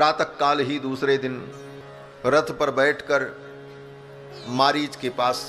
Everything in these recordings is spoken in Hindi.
प्रातःकाल ही दूसरे दिन रथ पर बैठकर मारीच के पास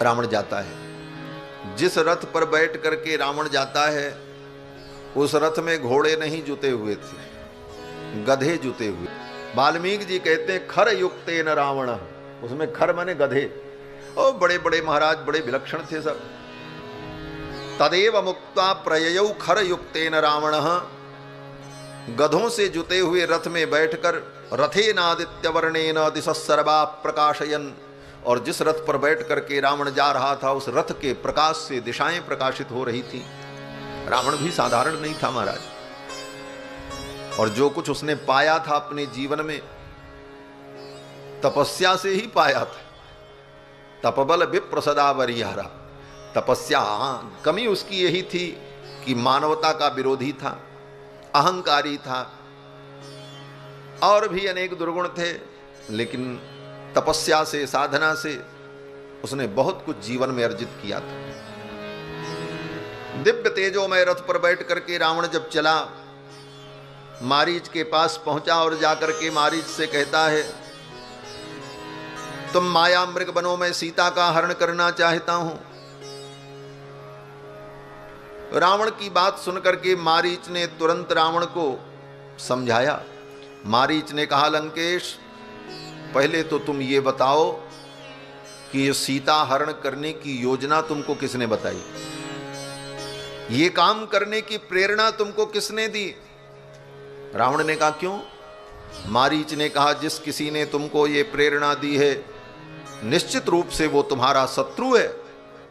रावण जाता है। जिस रथ पर बैठ करके रावण जाता है उस रथ में घोड़े नहीं जुते हुए थे, गधे जुते हुए। वाल्मीकि जी कहते हैं खर युक्तेन रावण, उसमें खर माने गधे, और बड़े बड़े महाराज बड़े विलक्षण थे सब। तदेव मुक्ता प्रययौ खर युक्तेन रावण, गधों से जुते हुए रथ में बैठकर रथेनादित्य वर्णेन दिशः सर्वा प्रकाशयन्, और जिस रथ पर बैठ करके रावण जा रहा था उस रथ के प्रकाश से दिशाएं प्रकाशित हो रही थी। रावण भी साधारण नहीं था महाराज, और जो कुछ उसने पाया था अपने जीवन में तपस्या से ही पाया था। तपबल विप्र सदा वरियारा, तपस्या कमी उसकी यही थी कि मानवता का विरोधी था, अहंकारी था, और भी अनेक दुर्गुण थे, लेकिन तपस्या से साधना से उसने बहुत कुछ जीवन में अर्जित किया था। दिव्य तेजोमय रथ पर बैठ करके रावण जब चला, मारीच के पास पहुंचा और जाकर के मारीच से कहता है तुम माया मृग बनो, मैं सीता का हरण करना चाहता हूं। रावण की बात सुनकर के मारीच ने तुरंत रावण को समझाया। मारीच ने कहा लंकेश, पहले तो तुम ये बताओ कि ये सीता हरण करने की योजना तुमको किसने बताई, ये काम करने की प्रेरणा तुमको किसने दी? रावण ने कहा क्यों? मारीच ने कहा जिस किसी ने तुमको ये प्रेरणा दी है निश्चित रूप से वो तुम्हारा शत्रु है,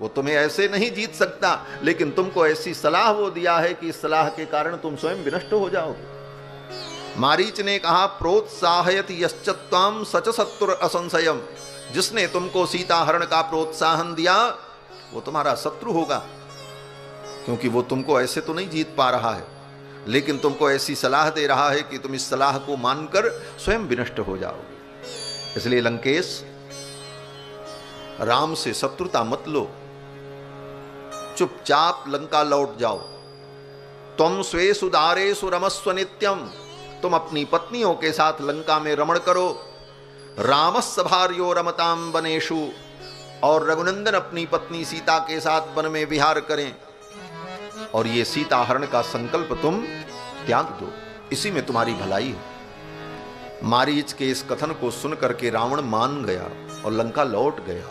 वो तुम्हें ऐसे नहीं जीत सकता, लेकिन तुमको ऐसी सलाह वो दिया है कि इस सलाह के कारण तुम स्वयं विनष्ट हो जाओगे। मारीच ने कहा प्रोत्साहयति यश्चत्वाम सच शत्रुर असंशयम, जिसने तुमको सीता हरण का प्रोत्साहन दिया वो तुम्हारा शत्रु होगा, क्योंकि वो तुमको ऐसे तो नहीं जीत पा रहा है, लेकिन तुमको ऐसी सलाह दे रहा है कि तुम इस सलाह को मानकर स्वयं विनष्ट हो जाओगे। इसलिए लंकेश, राम से शत्रुता मत लो, चुपचाप लंका लौट जाओ। तुम स्वेषु दारेषु रमस्व नित्यम, तुम अपनी पत्नियों के साथ लंका में रमण करो। रामस्य भार्यो रमताम वनेषु, और रघुनंदन अपनी पत्नी सीता के साथ वन में विहार करें, और ये सीता हरण का संकल्प तुम त्याग दो, इसी में तुम्हारी भलाई है। मारीच के इस कथन को सुनकर के रावण मान गया और लंका लौट गया।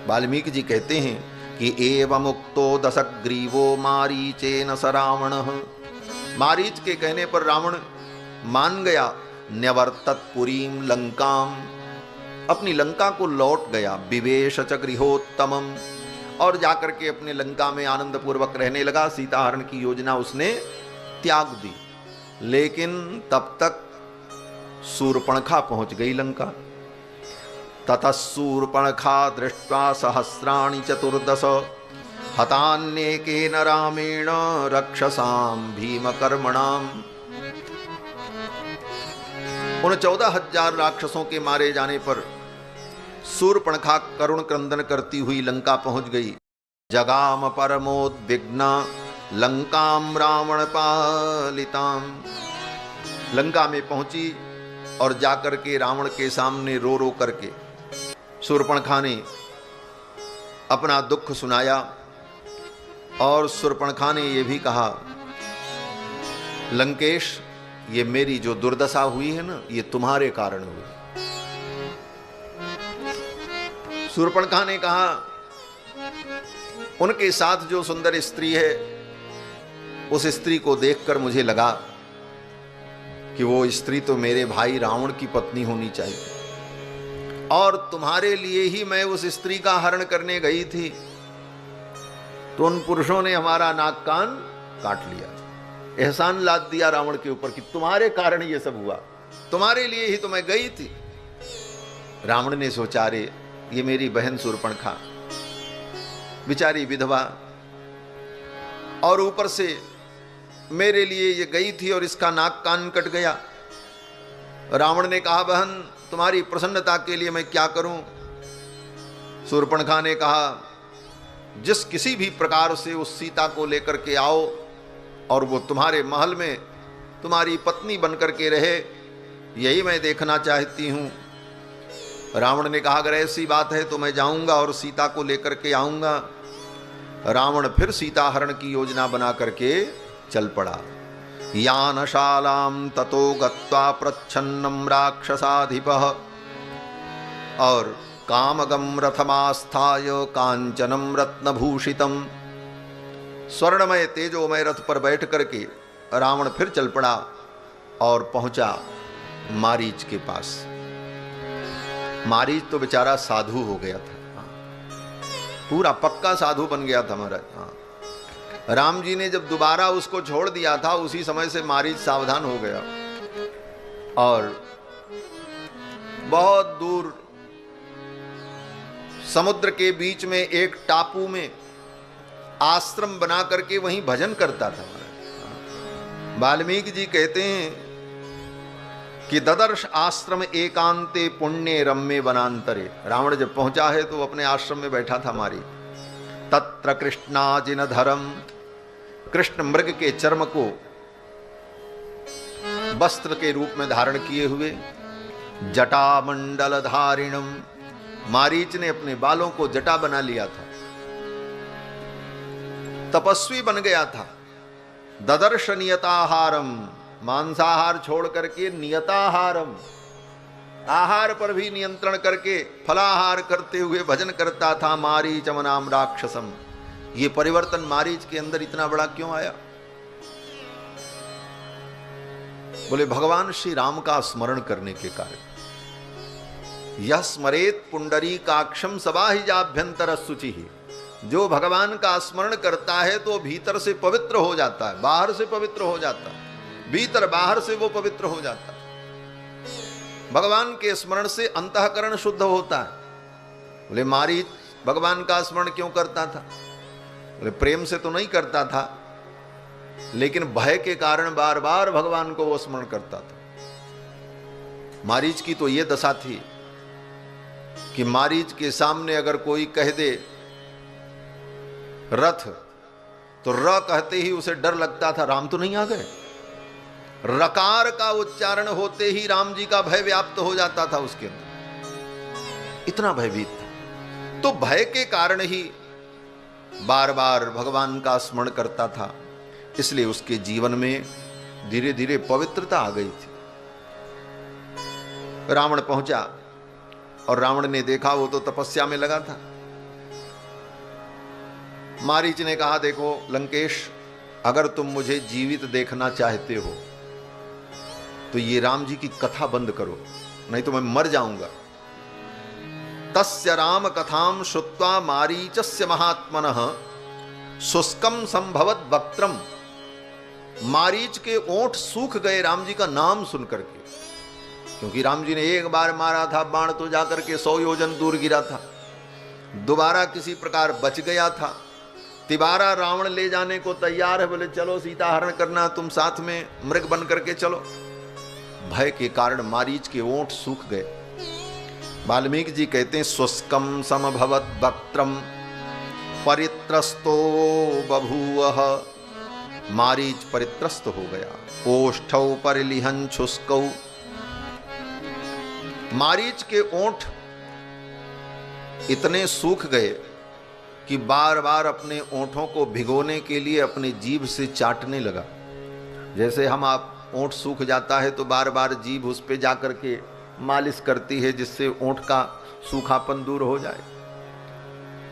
वाल्मीकि जी कहते हैं कि एवं मुक्तो दशग्रीवो मारीचेन स रावणः, मारीच के कहने पर रावण मान गया। न्यवर्तत पुरीम लंकाम, अपनी लंका को लौट गया। विवेश च गृहोत्तमम, और जाकर के अपने लंका में आनंद पूर्वक रहने लगा। सीता हरण की योजना उसने त्याग दी, लेकिन तब तक शूर्पणखा पहुंच गई लंका। ततः शूर्पणखा दृष्ट्वा सहस्राणि चतुर्दश, हतान्येकेन रामेण रक्षसाम भीमकर्मणाम। उन 14,000 राक्षसों के मारे जाने पर शूर्पणखा करुण क्रंदन करती हुई लंका पहुंच गई। जगाम परमोद्विग्ना लंकाम रावण पालिताम, लंका में पहुंची और जाकर के रावण के सामने रो रो करके शूर्पणखा ने अपना दुख सुनाया। और शूर्पणखा ने यह भी कहा, लंकेश, ये मेरी जो दुर्दशा हुई है ना, ये तुम्हारे कारण हुई। शूर्पणखा ने कहा, उनके साथ जो सुंदर स्त्री है उस स्त्री को देखकर मुझे लगा कि वो स्त्री तो मेरे भाई रावण की पत्नी होनी चाहिए, और तुम्हारे लिए ही मैं उस स्त्री का हरण करने गई थी, तो उन पुरुषों ने हमारा नाक कान काट लिया। एहसान लाद दिया रावण के ऊपर कि तुम्हारे कारण ये सब हुआ, तुम्हारे लिए ही तो मैं गई थी। रावण ने सोचा, रे ये मेरी बहन शूर्पणखा बेचारी विधवा, और ऊपर से मेरे लिए ये गई थी और इसका नाक कान कट गया। रावण ने कहा, बहन तुम्हारी प्रसन्नता के लिए मैं क्या करूं? शूर्पणखा ने कहा, जिस किसी भी प्रकार से उस सीता को लेकर के आओ और वो तुम्हारे महल में तुम्हारी पत्नी बनकर के रहे, यही मैं देखना चाहती हूं। रावण ने कहा अगर ऐसी बात है तो मैं जाऊंगा और सीता को लेकर के आऊंगा। रावण फिर सीता हरण की योजना बना करके चल पड़ा। यानशालाम ततो गत्वा प्रच्छन्नम राक्षसाधिपः और कामगम रथमास्थाय कांचनम रत्नभूषितम। स्वर्णमय तेजोमय रथ पर बैठ करके रावण फिर चल पड़ा और पहुंचा मारीच के पास। मारीच तो बेचारा साधु हो गया था, पूरा पक्का साधु बन गया था महाराज। राम जी ने जब दोबारा उसको छोड़ दिया था उसी समय से मारीच सावधान हो गया और बहुत दूर समुद्र के बीच में एक टापू में आश्रम बना करके वहीं भजन करता था। वाल्मीकि जी कहते हैं कि ददर्श आश्रम एकांते पुण्य रम्य वनांतरे। रावण जब पहुंचा है तो अपने आश्रम में बैठा था मारी। तत्र कृष्णाजिन धरम, कृष्ण मृग के चर्म को वस्त्र के रूप में धारण किए हुए, जटा मंडल धारिणम, मारीच ने अपने बालों को जटा बना लिया था, तपस्वी बन गया था। ददर्श नियताहारम, मांसाहार छोड़ करके नियताहारम, आहार पर भी नियंत्रण करके फलाहार करते हुए भजन करता था। मारीचमनाम राक्षसम। ये परिवर्तन मारीच के अंदर इतना बड़ा क्यों आया? बोले भगवान श्री राम का स्मरण करने के कारण। यह स्मरेत पुंडरीकाक्षम सबाहिजाभ्यंतर शुचि ही। जो भगवान का स्मरण करता है तो भीतर से पवित्र हो जाता है, बाहर से पवित्र हो जाता है, भीतर बाहर से वो पवित्र हो जाता है। भगवान के स्मरण से अंतःकरण शुद्ध होता है। बोले मारीच भगवान का स्मरण क्यों करता था? बोले प्रेम से तो नहीं करता था, लेकिन भय के कारण बार बार भगवान को वो स्मरण करता था। मारीच की तो ये दशा थी कि मारीच के सामने अगर कोई कह दे रथ, तो र कहते ही उसे डर लगता था, राम तो नहीं आ गए। रकार का उच्चारण होते ही राम जी का भय व्याप्त हो जाता था उसके अंदर, इतना भयभीत था। तो भय के कारण ही बार बार भगवान का स्मरण करता था, इसलिए उसके जीवन में धीरे धीरे पवित्रता आ गई थी। रावण पहुंचा और रावण ने देखा वो तो तपस्या में लगा था। मारीच ने कहा देखो लंकेश, अगर तुम मुझे जीवित देखना चाहते हो तो ये राम जी की कथा बंद करो, नहीं तो मैं मर जाऊंगा। तस्य राम कथाम श्रुत्वा मारीचस्य महात्मनः शुष्कम संभवत वक्त्रम। मारीच के ओंठ सूख गए राम जी का नाम सुन करके, क्योंकि राम जी ने एक बार मारा था बाण तो जाकर के 100 योजन दूर गिरा था, दोबारा किसी प्रकार बच गया था। तिबारा रावण ले जाने को तैयार है, बोले चलो सीता हरण करना, तुम साथ में मृग बन करके चलो। भय के कारण मारीच के ओंठ सूख गए। वाल्मीकि जी कहते हैं शुष्कम समभवत वक्त्रम परित्रस्तो बभूवः। मारीच परित्रस्त हो गया। ओष्ठौ परिलिहन शुष्कौ। मारीच के ओंठ इतने सूख गए कि बार बार अपने ओंठों को भिगोने के लिए अपने जीभ से चाटने लगा। जैसे हम आप ओंठ सूख जाता है तो बार बार जीभ उस पे जाकर के मालिश करती है जिससे ओंठ का सूखापन दूर हो जाए।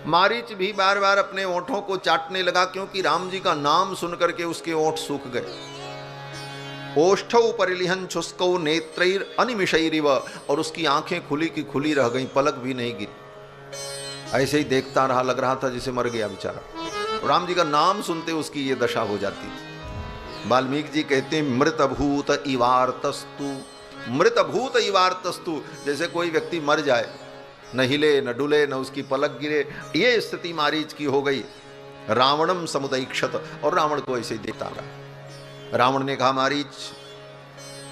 मारीच भी बार बार अपने ओंठों को चाटने लगा, क्योंकि राम जी का नाम सुन करके उसके ओंठ सूख गए। ओष्ठौ परिलिहन शुष्कौ नेत्रैर अनिमिषैरिव। और उसकी आंखें खुली की खुली रह गईं, पलक भी नहीं गिरी, ऐसे ही देखता रहा, लग रहा था जिसे मर गया बेचारा। राम जी का नाम सुनते उसकी ये दशा हो जाती थी। वाल्मीकि जी कहते हैं मृतभूत इवार्तस्तु। मृतभूत इवार्तस्तु, जैसे कोई व्यक्ति मर जाए, न हिले न डुले न उसकी पलक गिरे, ये स्थिति मारीच की हो गई। रावणम समुदैक्षत। और रावण को ऐसे ही देखता रहा। रावण ने कहा मारीच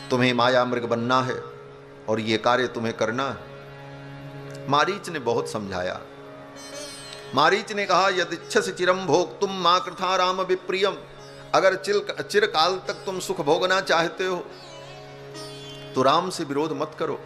तुम्हें माया मृग बनना है और ये कार्य तुम्हें करना है। मारीच ने बहुत समझाया। मारीच ने कहा यदिच्छसि चिरम भोक्तुम मा कृथा राम विप्रियम। अगर चिरकाल तक तुम सुख भोगना चाहते हो तो राम से विरोध मत करो।